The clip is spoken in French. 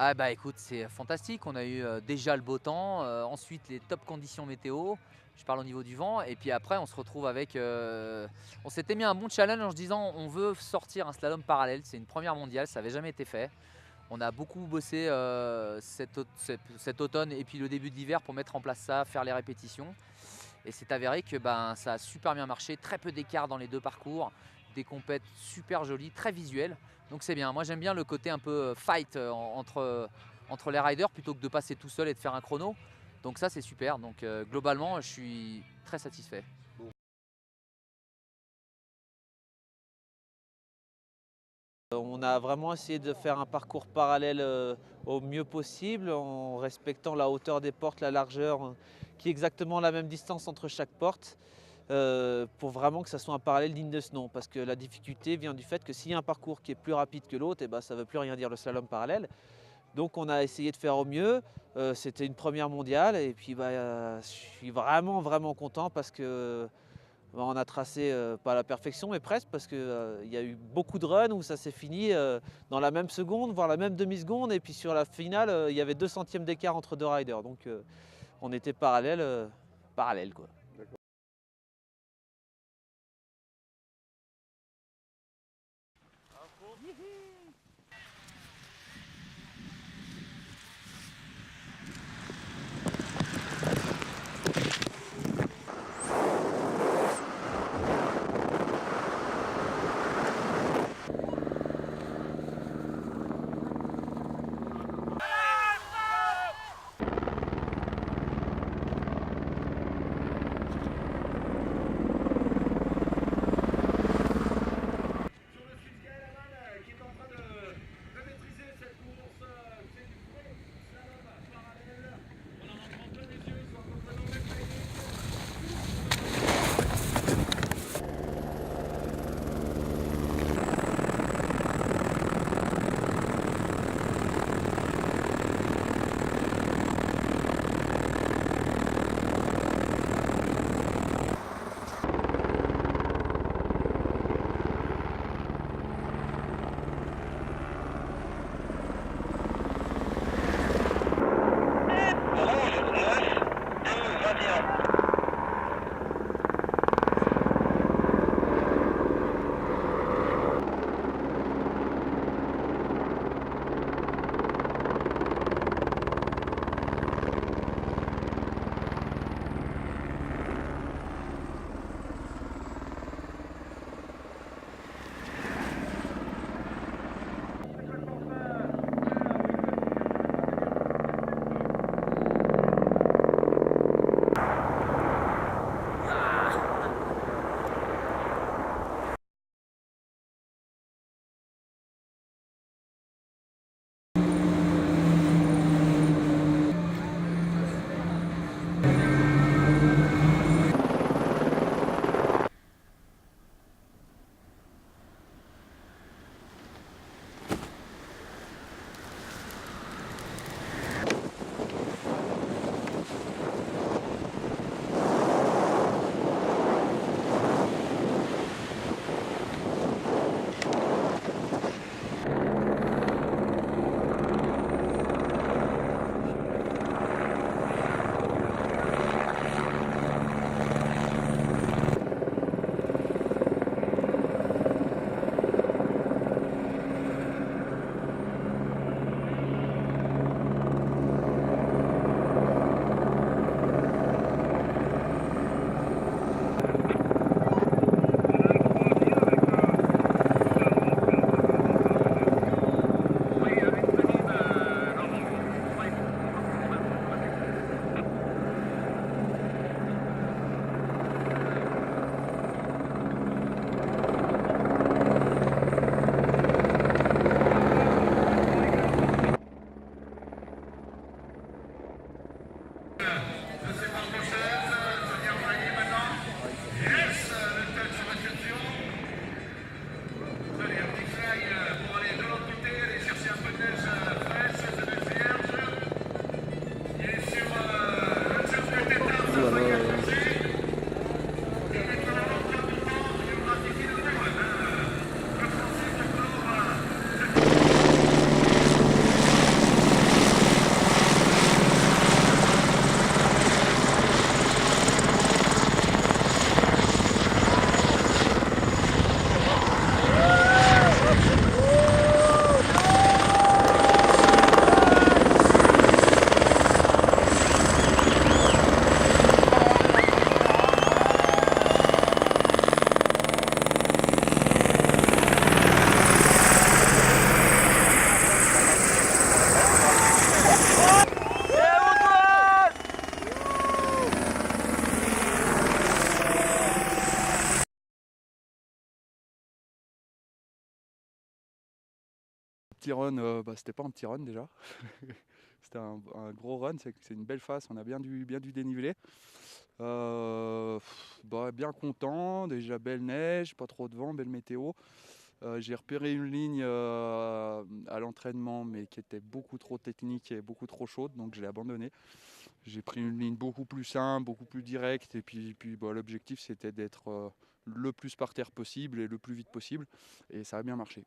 Ah bah écoute, c'est fantastique. On a eu déjà le beau temps, ensuite les top conditions météo. Je parle au niveau du vent. Et puis après, on se retrouve avec. On s'était mis un bon challenge en se disant on veut sortir un slalom parallèle. C'est une première mondiale, ça n'avait jamais été fait. On a beaucoup bossé cet automne et puis le début de l'hiver pour mettre en place ça, faire les répétitions. Et c'est avéré que ben, ça a super bien marché, très peu d'écart dans les deux parcours, des compètes super jolies, très visuelles. Donc c'est bien. Moi j'aime bien le côté un peu fight entre les riders plutôt que de passer tout seul et de faire un chrono. Donc ça c'est super. Donc globalement je suis très satisfait. On a vraiment essayé de faire un parcours parallèle au mieux possible en respectant la hauteur des portes, la largeur, qui est exactement la même distance entre chaque porte, pour vraiment que ça soit un parallèle digne de ce nom. Parce que la difficulté vient du fait que s'il y a un parcours qui est plus rapide que l'autre, eh ben, ça ne veut plus rien dire le slalom parallèle. Donc on a essayé de faire au mieux. C'était une première mondiale et puis bah, je suis vraiment content parce que on a tracé pas à la perfection, mais presque, parce qu'il y a eu beaucoup de runs où ça s'est fini dans la même seconde, voire la même demi-seconde. Et puis sur la finale, il y avait 2 centièmes d'écart entre deux riders. Donc on était parallèles quoi. petit run, c'était pas un petit run déjà. C'était un gros run, c'est une belle face, on a bien du dénivelé. Bien content, déjà belle neige, pas trop de vent, belle météo. J'ai repéré une ligne à l'entraînement mais qui était beaucoup trop technique et beaucoup trop chaude, donc je l'ai abandonnée. J'ai pris une ligne beaucoup plus simple, beaucoup plus directe et puis l'objectif c'était d'être le plus par terre possible et le plus vite possible et ça a bien marché.